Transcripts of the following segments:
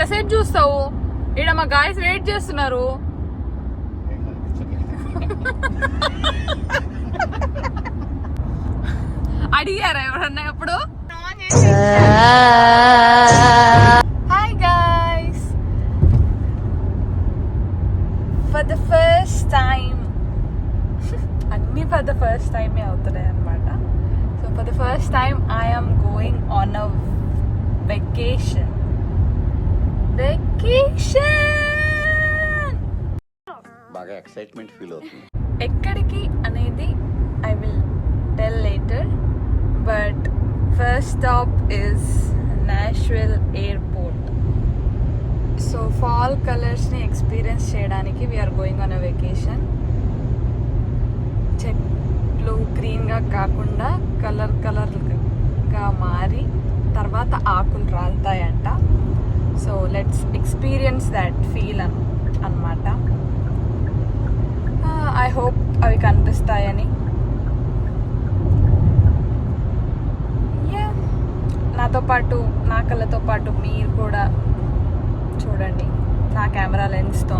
ఎంతసేపు చూస్తావు? ఇక్కడ మా గాయస్ వెయిట్ చేస్తున్నారు. అడిగారా ఎవరన్నా ఎప్పుడు? Hi guys, for the first time అన్ని ఫర్ ద ఫస్ట్ టైం అవుతున్నాయి అనమాట. So for the first time I am going on a vacation. బాగా ఎక్సైట్మెంట్ ఫీల్ అవుతుంది. ఎక్కడికి అనేది I will tell later, but first stop is Nashville airport. So fall కలర్స్ని experience చేయడానికి we are going on a vacation. చెట్లు గ్రీన్గా కాకుండా కలర్గా మారి తర్వాత ఆకులు రాలుతాయంట. So let's experience that feel అన్నమాట. ఐ హోప్ అవి కనిపిస్తాయని. నాతో పాటు, నా కళ్ళతో పాటు మీరు కూడా చూడండి నా కెమెరా లెన్స్తో.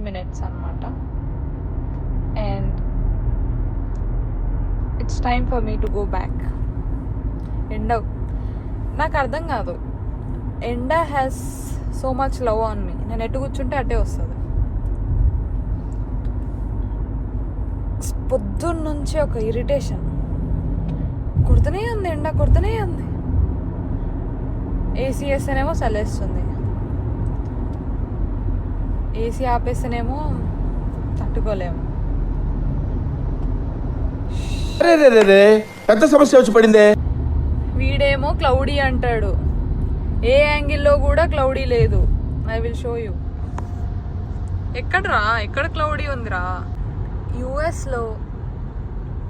minutes అన్నమాట. And it's time for me to go back. ఎండ నాకు అర్థం కాదు, ఎండ has so much love on me. నేను ఎటు కూర్చుంటే అటే వస్తుంది. పొద్దున్న నుంచి ఒక ఇరిటేషన్, కుడుతూనే ఉంది ఎండ, కుడుతూనే ఉంది. ఏసీ వేస్తేనేమో చలేస్తుంది, ఏసీ ఆపేస్తేనేమో తట్టుకోలేము. పెద్ద సమస్య వచ్చి పడిందే. వీడేమో క్లౌడీ అంటాడు, ఏ యాంగిల్లో కూడా క్లౌడీ లేదు. I will show you. ఎక్కడ క్లౌడీ ఉందిరా? యుఎస్లో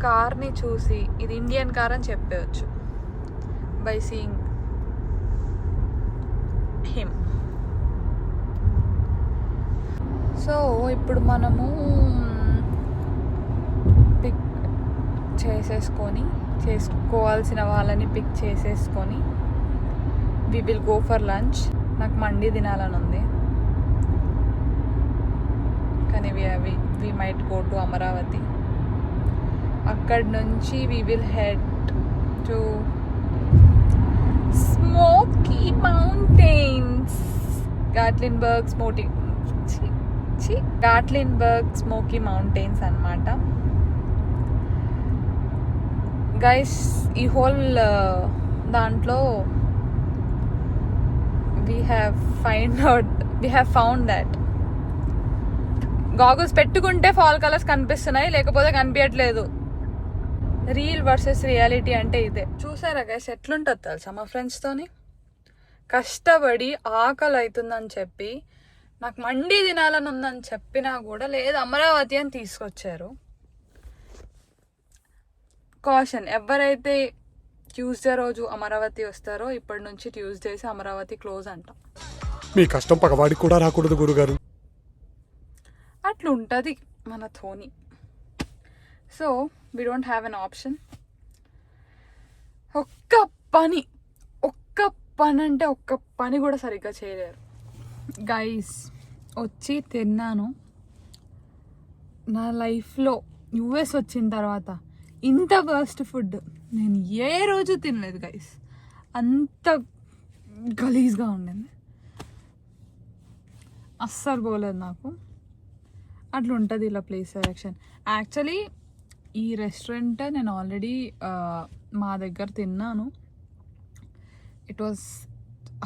కార్ని చూసి ఇది ఇండియన్ కార్ అని చెప్పవచ్చు బై సీయింగ్ హిమ్. సో ఇప్పుడు మనము పిక్ చేసుకోవాల్సిన వాళ్ళని పిక్ చేసేసుకొని we will go for lunch. నాకు మండి తినాలని ఉంది, కానీ we might go to Amaravati. అక్కడి నుంచి we will head to Smoky Mountains, Gatlinburg Smoky Mountains అన్నమాట. గైస్, ఈ హోల్ దాంట్లో we have found that goggles పెట్టుకుంటే ఫాల్ కలర్స్ కనిపిస్తున్నాయి, లేకపోతే కనిపించట్లేదు. రియల్ వర్సెస్ రియాలిటీ అంటే ఇదే. చూసారా గైస్ ఎట్లుంటుంది తెలుసా? మా ఫ్రెండ్స్తోని కష్టపడి ఆకలి అవుతుందని చెప్పి, నాకు మండి తినాలని ఉందని చెప్పినా కూడా లేదు అమరావతి అని తీసుకొచ్చారు. కాషన్, ఎవరైతే ట్యూస్డే రోజు అమరావతి వస్తారో ఇప్పటి నుంచి ట్యూస్డేస్ అమరావతి క్లోజ్ అంట. మీ కష్టం పగవాడికి కూడా రాకూడదు గురుగారు. అట్లుంటుంది మన Dhoni. So we don't have an option. ఒక్క పని అంటే ఒక్క పని కూడా సరిగ్గా చేయలేరు గైస్. వచ్చి తిన్నాను. నా లైఫ్లో యూఎస్ వచ్చిన తర్వాత ఇంత వర్స్ట్ ఫుడ్ నేను ఏ రోజు తినలేదు గైస్. అంత గలీజ్గా ఉండింది, అస్సలు పోలేదు నాకు. అట్లా ఉంటుంది ఇలా ప్లేస్ సెలెక్షన్. యాక్చువల్లీ ఈ రెస్టారెంట్ నేను ఆల్రెడీ మా దగ్గర తిన్నాను. ఇట్ వాజ్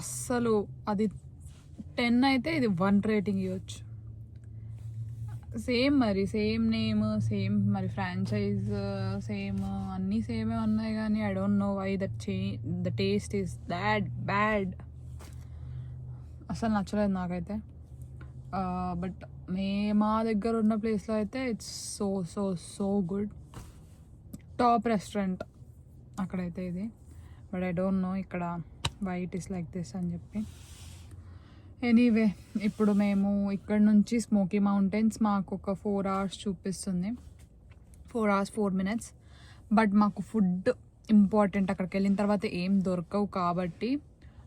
అస్సలు, అది 10 అయితే ఇది 1 రేటింగ్ ఇవ్వచ్చు. సేమ్ నేమ్, సేమ్ మరి ఫ్రాంచైజ్ సేమ్, అన్నీ సేమే ఉన్నాయి. కానీ I don't know why the taste is that bad. అసలు నచ్చలేదు నాకైతే. బట్ మా దగ్గర ఉన్న ప్లేస్లో అయితే it's so so so good. Top restaurant అక్కడైతే ఇది. బట్ ఐ డోంట్ నో ఇక్కడ why it is like this అని చెప్పి. ఎనీవే ఇప్పుడు మేము ఇక్కడ నుంచి స్మోకీ మౌంటైన్స్ మాకు ఒక 4 hours చూపిస్తుంది, 4 hours 4 minutes. బట్ మాకు ఫుడ్ ఇంపార్టెంట్. అక్కడికి వెళ్ళిన తర్వాత ఏం దొరకవు కాబట్టి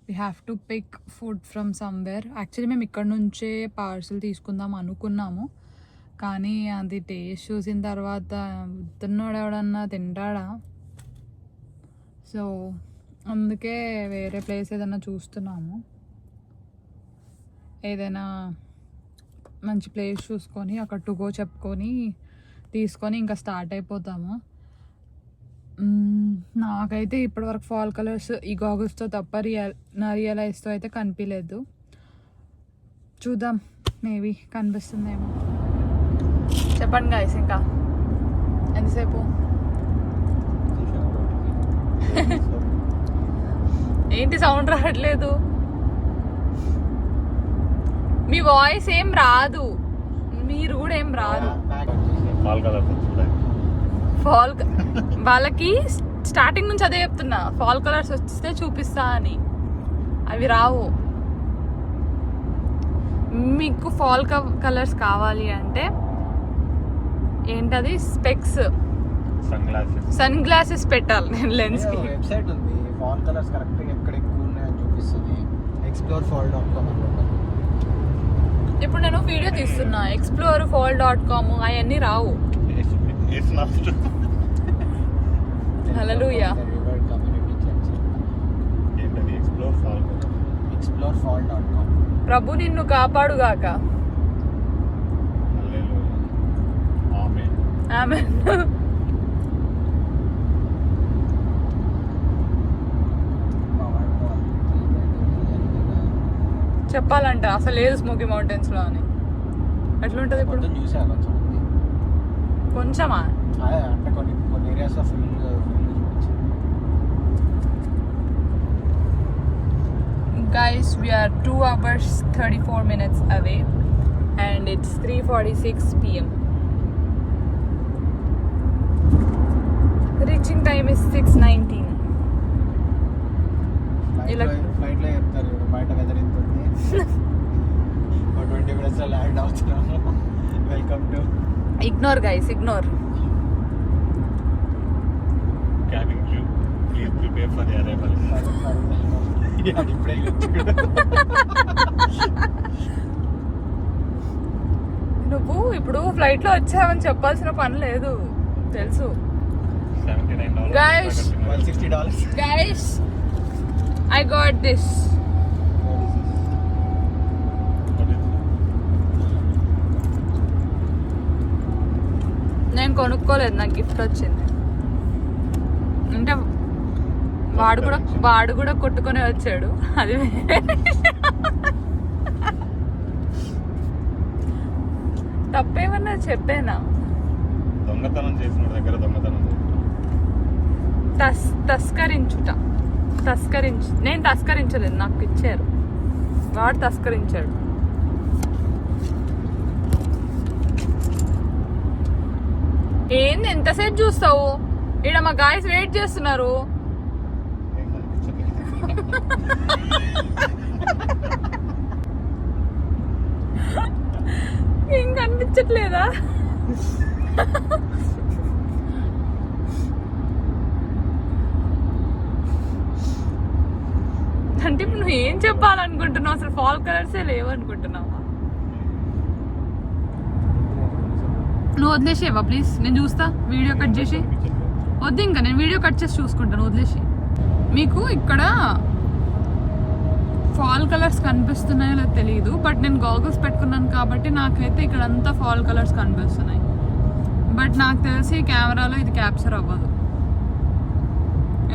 we have to pick food from somewhere. Actually మేము ఇక్కడ నుంచే పార్సల్ తీసుకుందాం అనుకున్నాము, కానీ అది టేస్ట్ చూసిన తర్వాత తిన్నాడు ఎవడన్నా తింటాడా, సో అందుకే వేరే ప్లేస్ ఏదైనా చూస్తున్నాము. ఏదైనా మంచి ప్లేస్ చూసుకొని అక్కడ టు గో చెప్పుకొని తీసుకొని ఇంకా స్టార్ట్ అయిపోతాము. నాకైతే ఇప్పటివరకు ఫాల్ కలర్స్ ఈ గాగుల్స్తో తప్ప రియలైజ్తో అయితే కనిపించలేదు. చూద్దాం, మేబీ కనిపిస్తుందేమో. చెప్పండి గైస్, ఇంకా ఎంతసేపు? ఏంటి సౌండ్ రావట్లేదు? మీ వాయిస్ ఏం రాదు, మీరు కూడా ఏం రాదు. ఫాల్ వాళ్ళకి స్టార్టింగ్ నుంచి అదే చెప్తున్నా, ఫాల్ కలర్స్ వస్తే చూపిస్తా అని. అవి రావు. మీకు ఫాల్ కలర్స్ కావాలి అంటే ఏంటది, స్పెక్స్, సన్ గ్లాసెస్ పెట్టాలి నేను లెన్స్ కి. వెబ్సైట్ ఉంది, ఫాల్ కలర్స్ కరెక్ట్ గా ఎక్కడ ఎక్కువ ఉన్నాయని చూపిస్తుంది. explorefall.com అన్నమాట. ఇప్పుడు నేను వీడియో తీస్తున్నా, explorefall.com అవన్నీ రావు. హల్లెలూయా. explorefall.com. ప్రభు నిన్ను కాపాడుగాక. ఆమేన్. చెప్పాలంట అసలు లేదు స్మోకీ మౌంటైన్స్ లో అని. ఎట్లుంటది ఇప్పుడు? కొంచెమా అంటే కొన్ని ఏరియాస్ లో full guys, we are 2 hours 34 minutes away and it's 3:46 p.m. reaching time is 6:19. Flight లో చెప్తారు బయట వెదర్ ఎంత ఉంది, 20 minutes లో ల్యాండ్ అవుతున్నాము, welcome to. Ignore guys, ignore. Cabin crew, please prepare for the arrival. ఇప్పుడే నువ్వు ఇప్పుడు ఫ్లైట్ లో వచ్చావని చెప్పాల్సిన పని లేదు, తెలుసు. $79. Guys. $160. Guys, I got this. నేను కొనుక్కోలేదు, నాకు గిఫ్ట్ వచ్చింది. అంటే వాడు కూడా కొట్టుకొని వచ్చాడు, అది తప్పేమన్నా చెప్పేనా? దొంగతనం చేసిన దగ్గర దొంగతనం నేను తస్కరించలేదు, నాకు ఇచ్చారు, వాడు తస్కరించాడు. ఏంది ఎంతసేపు చూస్తావు? ఇక్కడ మా గాయస్ వెయిట్ చేస్తున్నారు. ఏం కనిపించట్లేదా? అంటే ఇప్పుడు నువ్వు ఏం చెప్పాలనుకుంటున్నావు? అసలు ఫాల్ కలర్సే లేవనుకుంటున్నావా? నువ్వు వదిలేసేవా ప్లీజ్, నేను చూస్తా. వీడియో కట్ చేసి వద్దు, ఇంకా నేను వీడియో కట్ చేసి చూసుకుంటాను, వదిలేసి. మీకు ఇక్కడ ఫాల్ కలర్స్ కనిపిస్తున్నాయో లేదో తెలియదు, బట్ నేను గాగుల్స్ పెట్టుకున్నాను కాబట్టి నాకైతే ఇక్కడ అంతా ఫాల్ కలర్స్ కనిపిస్తున్నాయి. బట్ నాకు తెలిసి కెమెరాలో ఇది క్యాప్చర్ అవ్వదు,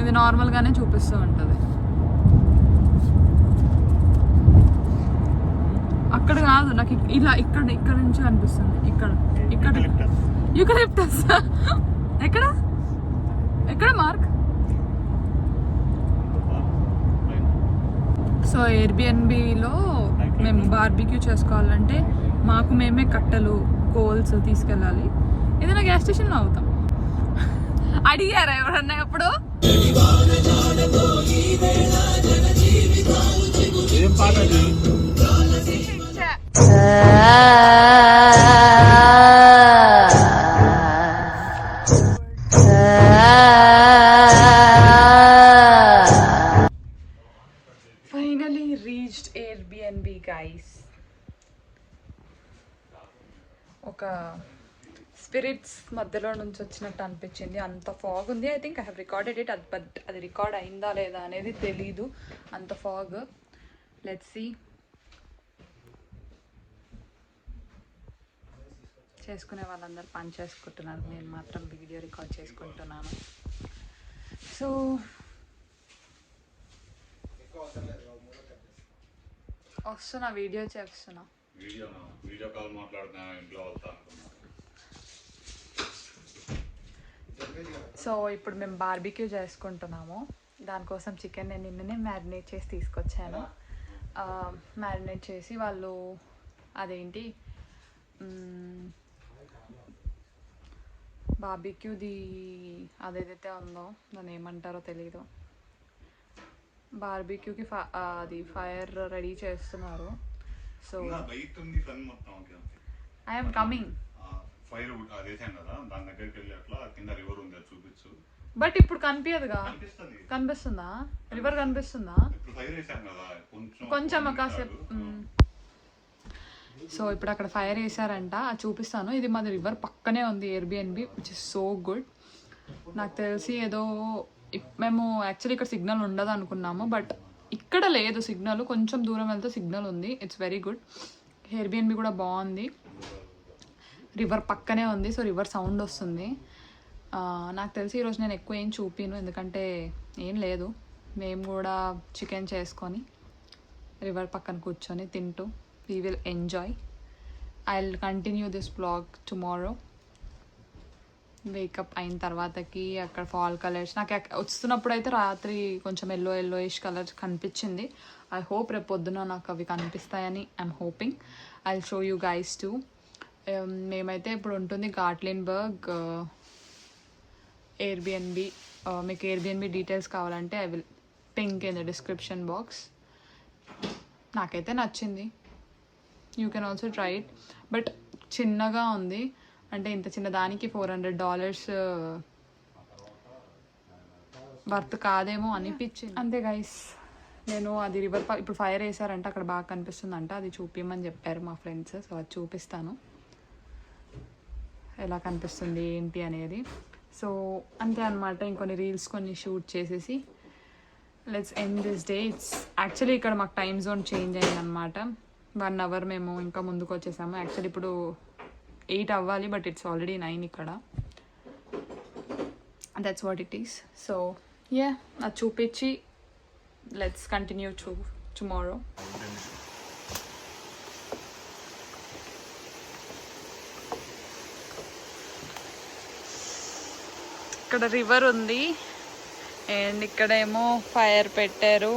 ఇది నార్మల్గానే చూపిస్తూ ఉంటుంది. అక్కడ కాదు, నాకు ఇలా ఇక్కడ నుంచి కనిపిస్తుంది. ఇక్కడ యూకలిప్టస్. ఎక్కడ మార్క్? సో ఎయిర్బిఎన్బిలో మేము బార్బిక్యూ చేసుకోవాలంటే మాకు మేమే కట్టెలు, కోల్స్ తీసుకెళ్ళాలి. ఏదైనా గ్యాస్ స్టేషన్లో అవుతాం. అడిగారా ఎవరన్నా ఎప్పుడు? ఏం పాట? గైస్, ఒక స్పిరిట్స్ మధ్యలో నుంచి వచ్చినట్టు అనిపించింది. అంత ఫాగ్ ఉంది. I think I have recorded it, but అది రికార్డ్ అయిందా లేదా అనేది తెలీదు. అంత ఫాగ్. Let's see. చేసుకునే వాళ్ళందరూ పని చేసుకుంటున్నారు, నేను మాత్రం వీడియో రికార్డ్ చేసుకుంటున్నాను. సో వస్తున్నా, వీడియో చేస్తున్నా. వీడియో కాల్ మాట్లాడుతున్నా ఇంట్లో వెళ్తా అనుకున్నా. సో ఇప్పుడు మేము బార్బిక్యూ చేసుకుంటున్నాము. దానికోసం చికెన్ నేను నిన్ననే మ్యారినేట్ చేసి తీసుకొచ్చాను. మ్యారినేట్ చేసి వాళ్ళు అదేంటి బార్బిక్యూది అదేదైతే ఉందో దాన్ని ఏమంటారో తెలీదు, బార్బిక్యూకి అది ఫైర్ రెడీ చేస్తున్నారు. So I'm coming. ఫైర్ అదేసాం కదా, దాని దగ్గరికి వెళ్ళి అట్లా కింద రివర్ ఉంది, అది చూపించు. బట్ ఇప్పుడు కనిపించదుగా. కనిపిస్తుందా? రివర్ కనిపిస్తుందా? ఇప్పుడు ఫైర్ వేసాం కదా, కొంచెం కాసేపు. సో ఇప్పుడు అక్కడ ఫైర్ వేసారంట, అది చూపిస్తాను. ఇది మాది రివర్ పక్కనే ఉంది Airbnb, which is so good. నాకు తెలిసి ఏదో మేము యాక్చువల్లీ ఇక్కడ సిగ్నల్ ఉండదు అనుకున్నాము, బట్ ఇక్కడ లేదు సిగ్నల్. కొంచెం దూరం వెళ్తే సిగ్నల్ ఉంది. It's very good. ఎయిర్బిఎన్బి కూడా బాగుంది. రివర్ పక్కనే ఉంది, సో రివర్ సౌండ్ వస్తుంది. నాకు తెలిసి ఈరోజు నేను ఎక్కువ ఏం చూపిను, ఎందుకంటే ఏం లేదు. మేము కూడా చికెన్ చేసుకొని రివర్ పక్కన కూర్చొని తింటూ we will enjoy. I will continue this blog tomorrow. Wake up అయిన తర్వాతకి అక్కడ ఫాల్ కలర్స్ నాకు వస్తున్నప్పుడు అయితే రాత్రి కొంచెం ఎల్లోయిష్ కలర్స్ కనిపించింది. ఐ హోప్ రేపు పొద్దున నాకు అవి కనిపిస్తాయని I'm hoping. I will show you guys to. మేమైతే ఇప్పుడు ఉంటుంది గాట్లిన్బర్గ్ ఎయిర్బిఎన్బి. మీకు ఎయిర్బిఎన్బి డీటెయిల్స్ కావాలంటే I will pink in the description box. నాకైతే నచ్చింది. You can also try it. But చిన్నగా ఉంది, అంటే ఇంత చిన్న దానికి $400 వర్త్ కాదేమో అనిపించింది. అంతే గైస్, నేను అది రివర్ ఇప్పుడు ఫైర్ వేసారంటే అక్కడ బాగా కనిపిస్తుందంట, అది చూపించమని చెప్పారు మా ఫ్రెండ్స్. సో అది చూపిస్తాను ఎలా కనిపిస్తుంది ఏంటి అనేది. సో అంతే అనమాట. ఇంకొన్ని రీల్స్ కొన్ని షూట్ చేసేసి let's end this day. It's actually ఇక్కడ మాకు టైమ్ జోన్ చేంజ్ అయ్యింది అనమాట. 1 hour మేము ఇంకా ముందుకు వచ్చేసాము. యాక్చువల్లీ ఇప్పుడు 8 అవ్వాలి, బట్ ఇట్స్ ఆల్రెడీ 9 ఇక్కడ. That's what it is. So yeah, అది చూపించి లెట్స్ కంటిన్యూ టుమారో. ఇక్కడ రివర్ ఉంది అండ్ ఇక్కడేమో ఫైర్ పెట్టారు.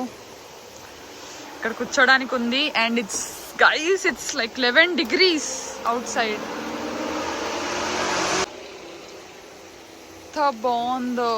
ఇక్కడ కూర్చోడానికి ఉంది. And it's guys, it's like 11 degrees outside. ఎంత బాగుందో.